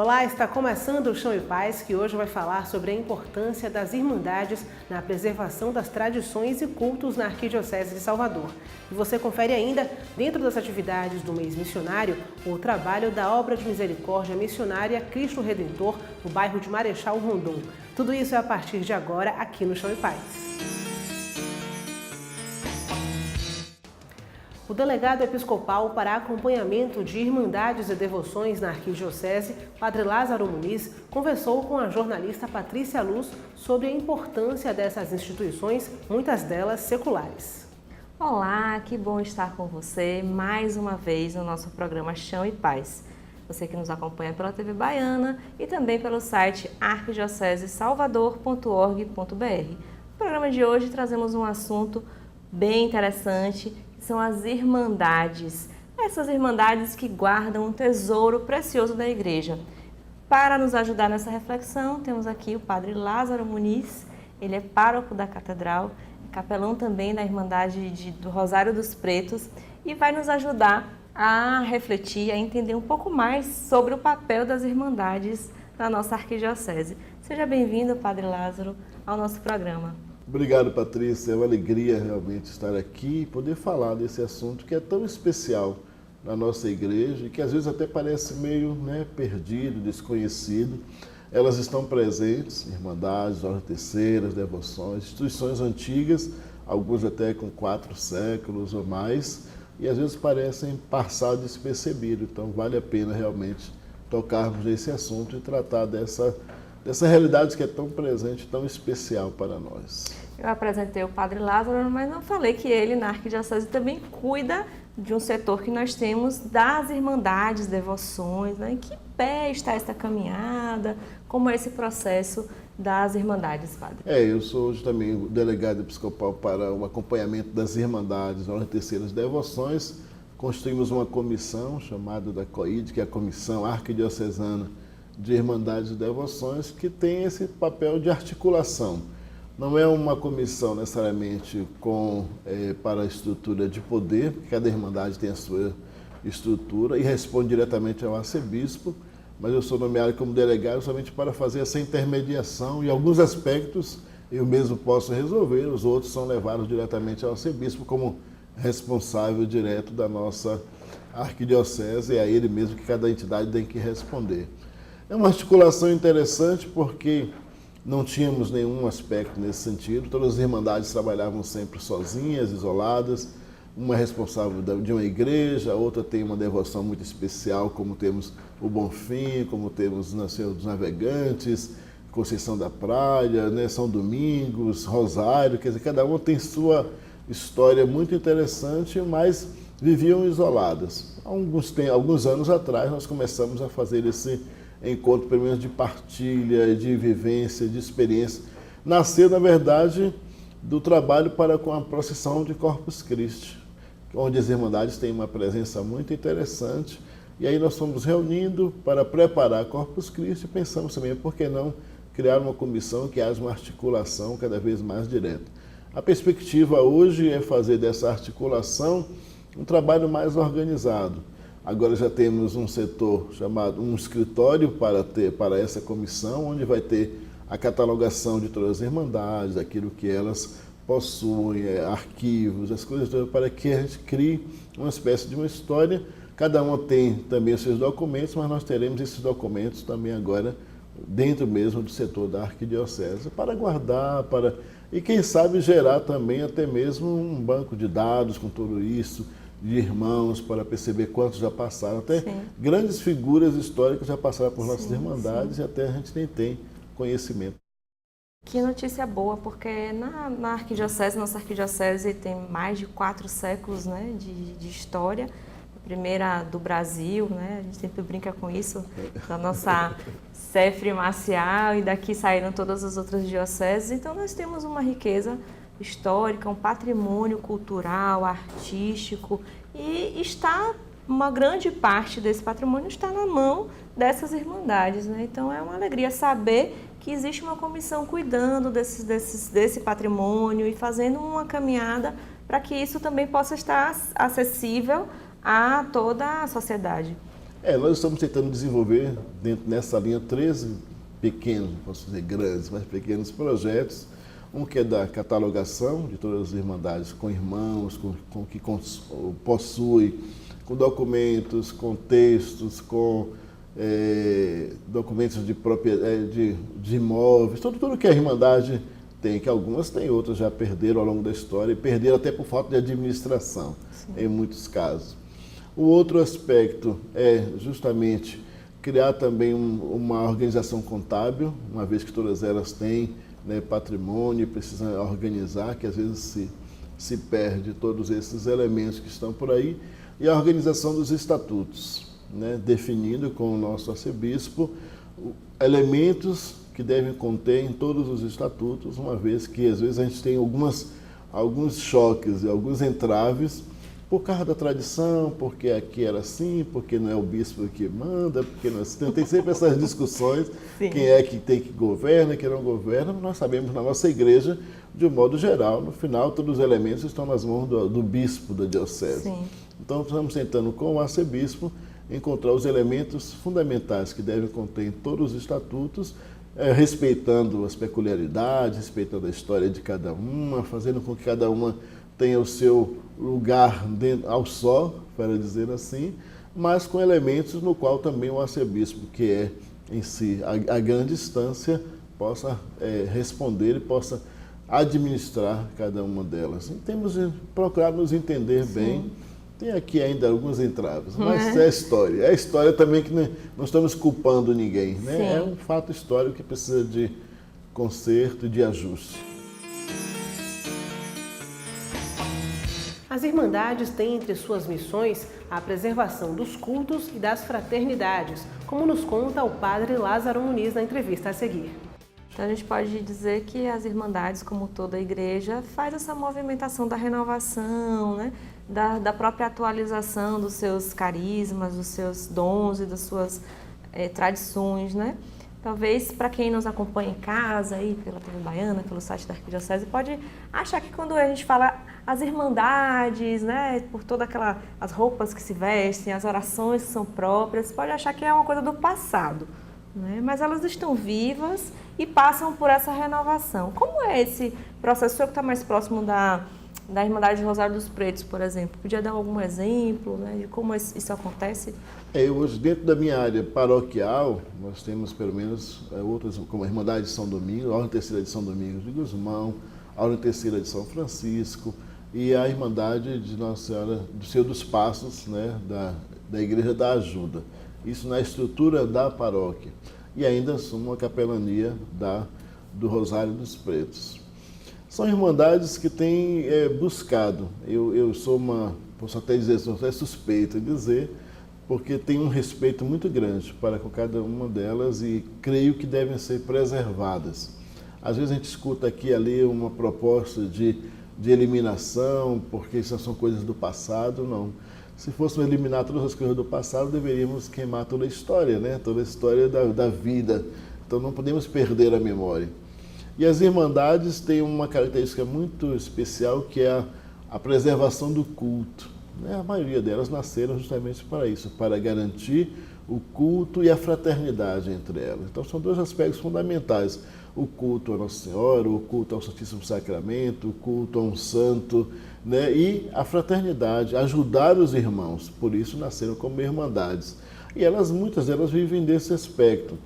Olá, está começando o Chão e Paz, que hoje vai falar sobre a importância das irmandades na preservação das tradições e cultos na Arquidiocese de Salvador. E você confere ainda, dentro das atividades do mês missionário, o trabalho da Obra de Misericórdia Missionária Cristo Redentor, no bairro de Marechal Rondon. Tudo isso é a partir de agora, aqui no Chão e Paz. O delegado episcopal para acompanhamento de irmandades e devoções na Arquidiocese, Padre Lázaro Muniz, conversou com a jornalista Patrícia Luz sobre a importância dessas instituições, muitas delas seculares. Olá, que bom estar com você mais uma vez no nosso programa Chão e Paz. Você que nos acompanha pela TV Baiana e também pelo site arquidiocesesalvador.org.br. No programa de hoje trazemos um assunto bem interessante, são as irmandades, essas irmandades que guardam um tesouro precioso da igreja. Para nos ajudar nessa reflexão, temos aqui o Padre Lázaro Muniz, ele é pároco da Catedral, capelão também da Irmandade do Rosário dos Pretos e vai nos ajudar a refletir, a entender um pouco mais sobre o papel das irmandades na nossa arquidiocese. Seja bem-vindo, Padre Lázaro, ao nosso programa. Obrigado, Patrícia. É uma alegria realmente estar aqui e poder falar desse assunto que é tão especial na nossa igreja e que às vezes até parece meio perdido, desconhecido. Elas estão presentes, irmandades, ordens terceiras, devoções, instituições antigas, algumas até com 4 séculos ou mais, e às vezes parecem passar despercebido. Então vale a pena realmente tocarmos nesse assunto e tratar dessa realidade que é tão presente, tão especial para nós. Eu apresentei o Padre Lázaro, mas não falei que ele, na Arquidiocese, também cuida de um setor que nós temos das irmandades, devoções, Em que pé está essa caminhada? Como é esse processo das irmandades, Padre? Eu sou hoje também o delegado episcopal para o acompanhamento das irmandades, ordens terceiras, devoções. Constituímos uma comissão chamada da COID, que é a Comissão Arquidiocesana de Irmandades e Devoções, que tem esse papel de articulação. Não é uma comissão necessariamente para a estrutura de poder, porque cada irmandade tem a sua estrutura e responde diretamente ao arcebispo, mas eu sou nomeado como delegado somente para fazer essa intermediação e alguns aspectos eu mesmo posso resolver, os outros são levados diretamente ao arcebispo como responsável direto da nossa arquidiocese, é a ele mesmo que cada entidade tem que responder. É uma articulação interessante porque não tínhamos nenhum aspecto nesse sentido. Todas as irmandades trabalhavam sempre sozinhas, isoladas. Uma é responsável de uma igreja, a outra tem uma devoção muito especial, como temos o Bonfim, como temos o Senhor dos Navegantes, Conceição da Praia, São Domingos, Rosário. Quer dizer, cada uma tem sua história muito interessante, mas viviam isoladas. Alguns anos atrás nós começamos a fazer esse encontro, pelo menos de partilha, de vivência, de experiência. Nasceu, na verdade, do trabalho com a procissão de Corpus Christi, onde as irmandades têm uma presença muito interessante. E aí nós fomos reunindo para preparar Corpus Christi e pensamos também, por que não criar uma comissão que haja uma articulação cada vez mais direta. A perspectiva hoje é fazer dessa articulação um trabalho mais organizado. Agora já temos um setor chamado, um escritório para essa comissão, onde vai ter a catalogação de todas as irmandades, aquilo que elas possuem, arquivos, as coisas todas, para que a gente crie uma espécie de uma história. Cada uma tem também os seus documentos, mas nós teremos esses documentos também agora dentro mesmo do setor da arquidiocese, para guardar, e quem sabe gerar também até mesmo um banco de dados com tudo isso, de irmãos, para perceber quantos já passaram. Até grandes figuras históricas já passaram por nossas irmandades e até a gente nem tem conhecimento. Que notícia boa, porque na arquidiocese, nossa arquidiocese tem mais de 4 séculos de história. A primeira do Brasil, a gente sempre brinca com isso, da nossa CEFRE Marcial, e daqui saíram todas as outras dioceses. Então nós temos uma riqueza histórica, um patrimônio cultural, artístico, e uma grande parte desse patrimônio está na mão dessas irmandades. Então é uma alegria saber que existe uma comissão cuidando desse patrimônio e fazendo uma caminhada para que isso também possa estar acessível a toda a sociedade. Nós estamos tentando desenvolver, nessa linha, 13 pequenos, não posso dizer grandes, mas pequenos projetos. Um que é da catalogação de todas as irmandades com irmãos, com que possui, com documentos, com textos, com documentos de propriedade, de imóveis, tudo que a irmandade tem, que algumas têm, outras já perderam ao longo da história, e perderam até por falta de administração, em muitos casos. O outro aspecto é justamente criar também uma organização contábil, uma vez que todas elas têm, né, patrimônio, precisam organizar, que às vezes se perde todos esses elementos que estão por aí, e a organização dos estatutos, né, definindo com o nosso arcebispo elementos que devem conter em todos os estatutos, uma vez que às vezes a gente tem alguns choques e alguns entraves por causa da tradição, porque aqui era assim, porque não é o bispo que manda, porque não é assim. Tem sempre essas discussões, Sim. Quem é que tem que governa, quem não governa. Nós sabemos na nossa igreja, de um modo geral, no final todos os elementos estão nas mãos do bispo da diocese. Sim. Então estamos tentando com o arcebispo encontrar os elementos fundamentais que devem conter em todos os estatutos, respeitando as peculiaridades, respeitando a história de cada uma, fazendo com que cada uma tenha o seu lugar ao só, para dizer assim, mas com elementos no qual também o arcebispo, que é em si a grande instância, possa responder e possa administrar cada uma delas. E temos procurado nos entender Sim. bem. Tem aqui ainda alguns entraves, mas é história. É história também que não estamos culpando ninguém, né? Sim. É um fato histórico que precisa de conserto e de ajuste. As Irmandades têm entre suas missões a preservação dos cultos e das fraternidades, como nos conta o padre Lázaro Muniz na entrevista a seguir. Então a gente pode dizer que as Irmandades, como toda a igreja, faz essa movimentação da renovação, né? Da própria atualização dos seus carismas, dos seus dons e das suas tradições, né? Talvez para quem nos acompanha em casa, aí, pela TV Baiana, pelo site da Arquidiocese, pode achar que quando a gente fala as irmandades, né, por toda as roupas que se vestem, as orações que são próprias, pode achar que é uma coisa do passado, né? Mas elas estão vivas e passam por essa renovação. Como é esse processo? O senhor que está mais próximo da Irmandade de Rosário dos Pretos, por exemplo, podia dar algum exemplo, né, de como isso acontece? Hoje, dentro da minha área paroquial, nós temos pelo menos outras, como a Irmandade de São Domingos, a Ordem Terceira de São Domingos de Gusmão, a Ordem Terceira de São Francisco e a Irmandade de Nossa Senhora do Senhor dos Passos, né, da Igreja da Ajuda. Isso na estrutura da paróquia. E ainda assumo a capelania do Rosário dos Pretos. São irmandades que têm buscado. Eu sou posso até dizer, sou até suspeito em dizer, porque tenho um respeito muito grande para com cada uma delas e creio que devem ser preservadas. Às vezes a gente escuta aqui e ali uma proposta de eliminação, porque isso são coisas do passado. Não. Se fôssemos eliminar todas as coisas do passado, deveríamos queimar toda a história, né? Toda a história da vida. Então não podemos perder a memória. E as Irmandades têm uma característica muito especial, que é a preservação do culto. A maioria delas nasceram justamente para isso, para garantir o culto e a fraternidade entre elas. Então são dois aspectos fundamentais: o culto a Nossa Senhora, o culto ao Santíssimo Sacramento, o culto a um santo, né? E a fraternidade, ajudar os irmãos. Por isso nasceram como irmandades. E muitas delas vivem desse aspecto.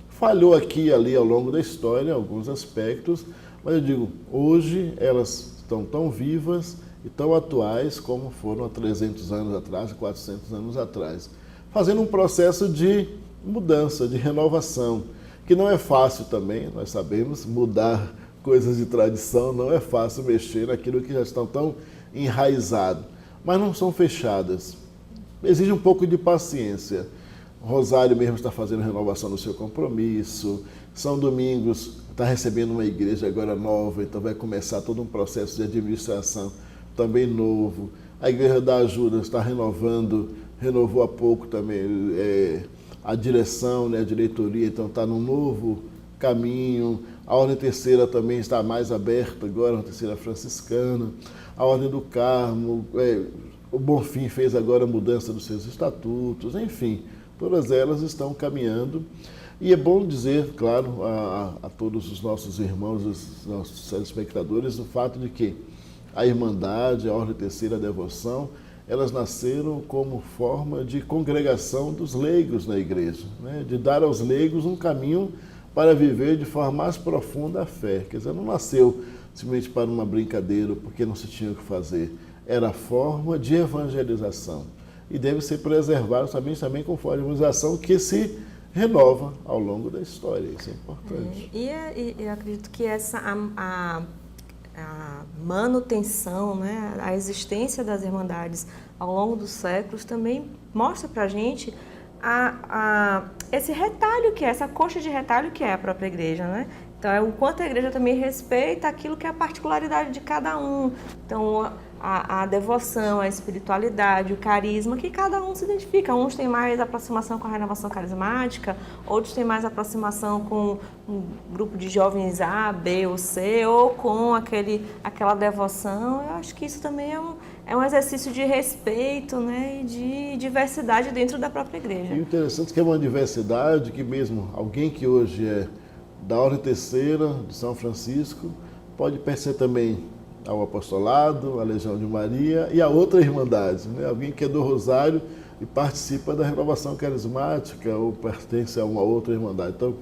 Falhou aqui e ali ao longo da história alguns aspectos, mas eu digo, hoje elas estão tão vivas e tão atuais como foram há 300 anos atrás, 400 anos atrás, fazendo um processo de mudança, de renovação, que não é fácil também, nós sabemos, mudar coisas de tradição, não é fácil mexer naquilo que já estão tão enraizado, mas não são fechadas, exige um pouco de paciência. Rosário mesmo está fazendo renovação no seu compromisso, São Domingos está recebendo uma igreja agora nova, então vai começar todo um processo de administração também novo. A Igreja da Ajuda está renovou há pouco também a direção, né, a diretoria, então está num novo caminho. A Ordem Terceira também está mais aberta agora, a Ordem Terceira franciscana. A Ordem do Carmo, o Bonfim fez agora a mudança dos seus estatutos, enfim. todas elas estão caminhando. E é bom dizer, claro, a todos os nossos irmãos, os nossos telespectadores, o fato de que a Irmandade, a Ordem Terceira, a Devoção, elas nasceram como forma de congregação dos leigos na igreja, né? De dar aos leigos um caminho para viver de forma mais profunda a fé. Quer dizer, não nasceu simplesmente para uma brincadeira, porque não se tinha o que fazer. Era a forma de evangelização. E deve ser preservado também conforme a evangelização que se renova ao longo da história. Isso é importante. E eu acredito que a manutenção, né, a existência das Irmandades ao longo dos séculos também mostra para a gente esse retalho que é, essa coxa de retalho que é a própria igreja, né? Então, é o quanto a igreja também respeita aquilo que é a particularidade de cada um. Então, a devoção, a espiritualidade, o carisma, que cada um se identifica. Uns têm mais aproximação com a renovação carismática, outros têm mais aproximação com um grupo de jovens A, B ou C, ou com aquela devoção. Eu acho que isso também é um exercício de respeito, né, e de diversidade dentro da própria igreja. E o interessante é que é uma diversidade que mesmo alguém que hoje é da Ordem Terceira de São Francisco pode pertencer também ao apostolado, à Legião de Maria e a outra irmandade, né? Alguém que é do Rosário e participa da renovação carismática ou pertence a uma outra irmandade. Então,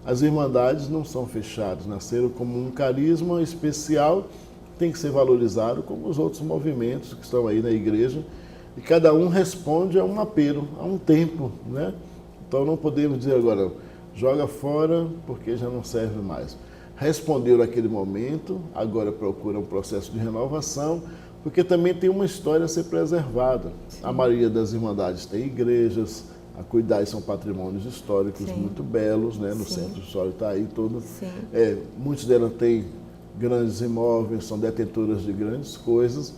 as irmandades não são fechadas, nasceram como um carisma especial, tem que ser valorizado como os outros movimentos que estão aí na igreja, e cada um responde a um apelo, a um tempo, né? Então não podemos dizer agora, joga fora porque já não serve mais. Respondeu naquele momento, agora procura um processo de renovação, porque também tem uma história a ser preservada. Sim. A maioria das irmandades tem igrejas, a cuidar são patrimônios históricos. Sim. Muito belos, né? No Sim. Centro histórico está aí todo. Muitos delas têm grandes imóveis, são detentoras de grandes coisas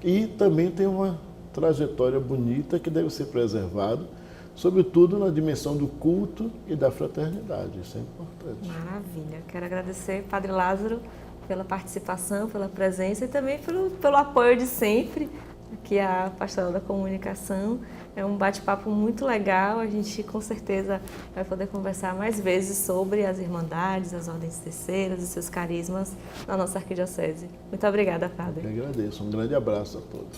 e também tem uma trajetória bonita que deve ser preservada, sobretudo na dimensão do culto e da fraternidade. Isso é importante. Maravilha. Quero agradecer, Padre Lázaro, pela participação, pela presença e também pelo apoio de sempre aqui à Pastoral da Comunicação. É um bate-papo muito legal. A gente, com certeza, vai poder conversar mais vezes sobre as Irmandades, as Ordens Terceiras e seus carismas na nossa arquidiocese. Muito obrigada, Padre. Eu que agradeço. Um grande abraço a todos.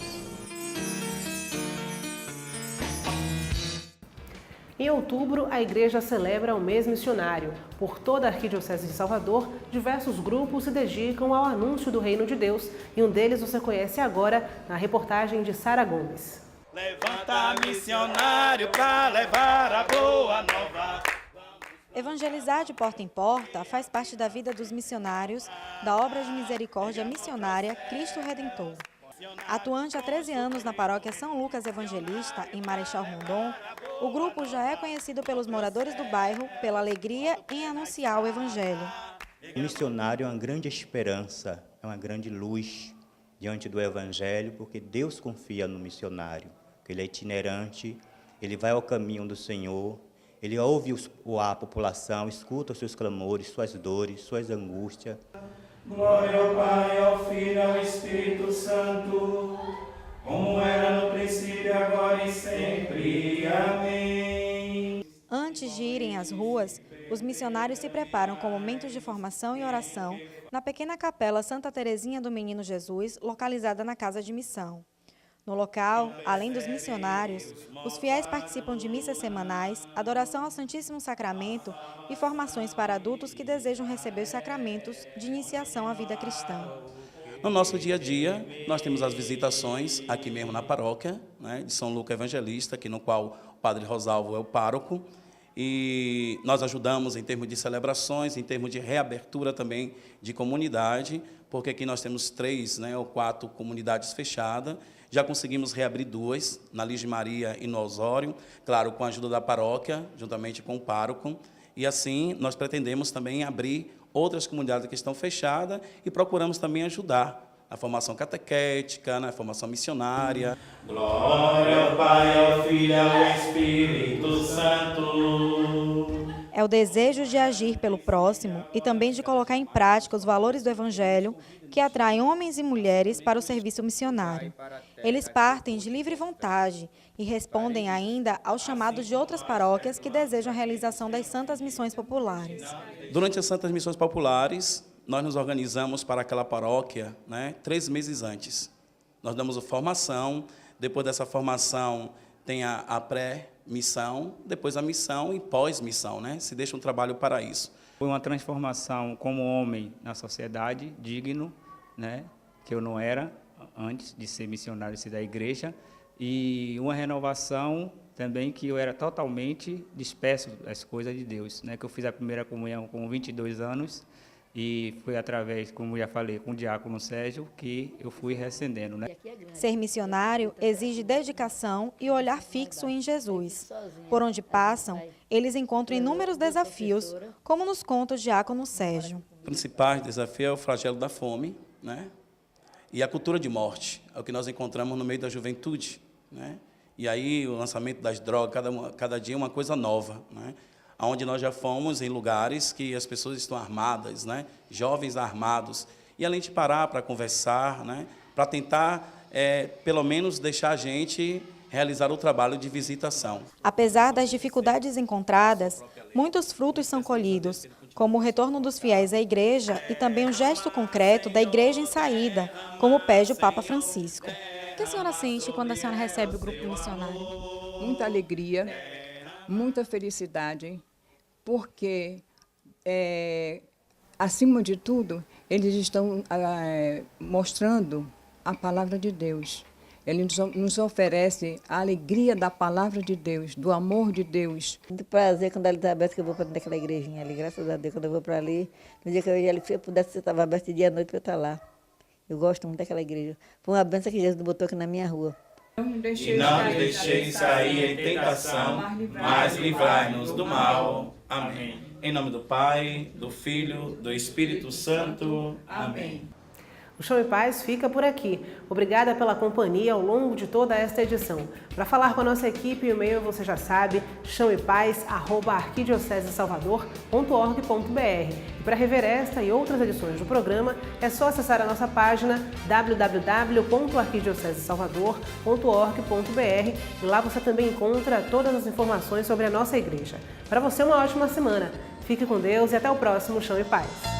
Em outubro, a Igreja celebra o mês missionário. Por toda a Arquidiocese de Salvador, diversos grupos se dedicam ao anúncio do Reino de Deus e um deles você conhece agora na reportagem de Sara Gomes. Levanta missionário para levar a boa nova. Evangelizar de porta em porta faz parte da vida dos missionários da obra de misericórdia missionária Cristo Redentor. Atuante há 13 anos na paróquia São Lucas Evangelista, em Marechal Rondon, o grupo já é conhecido pelos moradores do bairro pela alegria em anunciar o Evangelho. O missionário é uma grande esperança, é uma grande luz diante do Evangelho, porque Deus confia no missionário, que ele é itinerante, ele vai ao caminho do Senhor, ele ouve a população, escuta os seus clamores, suas dores, suas angústias. Glória ao Pai, ao Filho e ao Espírito Santo, como era no princípio, agora e sempre. Amém. Antes de irem às ruas, os missionários se preparam com momentos de formação e oração na pequena capela Santa Teresinha do Menino Jesus, localizada na Casa de Missão. No local, além dos missionários, os fiéis participam de missas semanais, adoração ao Santíssimo Sacramento e formações para adultos que desejam receber os sacramentos de iniciação à vida cristã. No nosso dia a dia, nós temos as visitações aqui mesmo na paróquia, né, de São Lucas Evangelista, aqui no qual o Padre Rosalvo é o pároco, e nós ajudamos em termos de celebrações, em termos de reabertura também de comunidade, porque aqui nós temos 3, ou 4 comunidades fechadas. Já conseguimos reabrir 2, na Lígia Maria e no Osório, claro, com a ajuda da paróquia, juntamente com o pároco. E assim, nós pretendemos também abrir outras comunidades que estão fechadas e procuramos também ajudar na formação catequética, na formação missionária. Glória ao Pai, ao Filho e ao Espírito Santo. é o desejo de agir pelo próximo e também de colocar em prática os valores do Evangelho que atraem homens e mulheres para o serviço missionário. Eles partem de livre vontade e respondem ainda aos chamados de outras paróquias que desejam a realização das Santas Missões Populares. Durante as Santas Missões Populares, nós nos organizamos para aquela paróquia, 3 meses antes. Nós damos a formação, depois dessa formação tem a pré-missão, depois a missão e pós-missão, Se deixa um trabalho para isso. Foi uma transformação como homem na sociedade, digno, que eu não era antes de ser missionário e ser da igreja, e uma renovação também que eu era totalmente disperso das coisas de Deus, que eu fiz a primeira comunhão com 22 anos, e foi através, como já falei, com o diácono Sérgio, que eu fui recendendo. Ser missionário exige dedicação e olhar fixo em Jesus. Por onde passam, eles encontram inúmeros desafios, como nos conta o diácono Sérgio. O principal desafio é o flagelo da fome, e a cultura de morte, é o que nós encontramos no meio da juventude. E aí o lançamento das drogas, cada dia é uma coisa nova, onde nós já fomos em lugares que as pessoas estão armadas, jovens armados, e além de parar para conversar, para tentar, pelo menos, deixar a gente realizar o trabalho de visitação. Apesar das dificuldades encontradas, muitos frutos são colhidos, como o retorno dos fiéis à igreja e também o gesto concreto da igreja em saída, como pede o Papa Francisco. O que a senhora sente quando a senhora recebe o grupo missionário? Muita alegria, muita felicidade, porque, acima de tudo, eles estão mostrando a palavra de Deus. Ele nos oferece a alegria da palavra de Deus, do amor de Deus. Muito prazer quando ela está aberta, que eu vou para aquela igrejinha ali. Graças a Deus, quando eu vou para ali, no dia que eu vejo ali, se eu pudesse, você estava aberto de dia à noite para eu estar lá. Eu gosto muito daquela igreja. Foi uma bênção que Jesus botou aqui na minha rua. E não nos deixeis cair em tentação, mas livrai-nos do mal. Amém. Em nome do Pai, do Filho, do Espírito Santo. Amém. O Chão e Paz fica por aqui. Obrigada pela companhia ao longo de toda esta edição. Para falar com a nossa equipe, o e-mail você já sabe, chãoepaz@arquidiocesesalvador.org.br. E para rever esta e outras edições do programa, é só acessar a nossa página www.arquidiocesesalvador.org.br e lá você também encontra todas as informações sobre a nossa igreja. Para você, uma ótima semana. Fique com Deus e até o próximo Chão e Paz.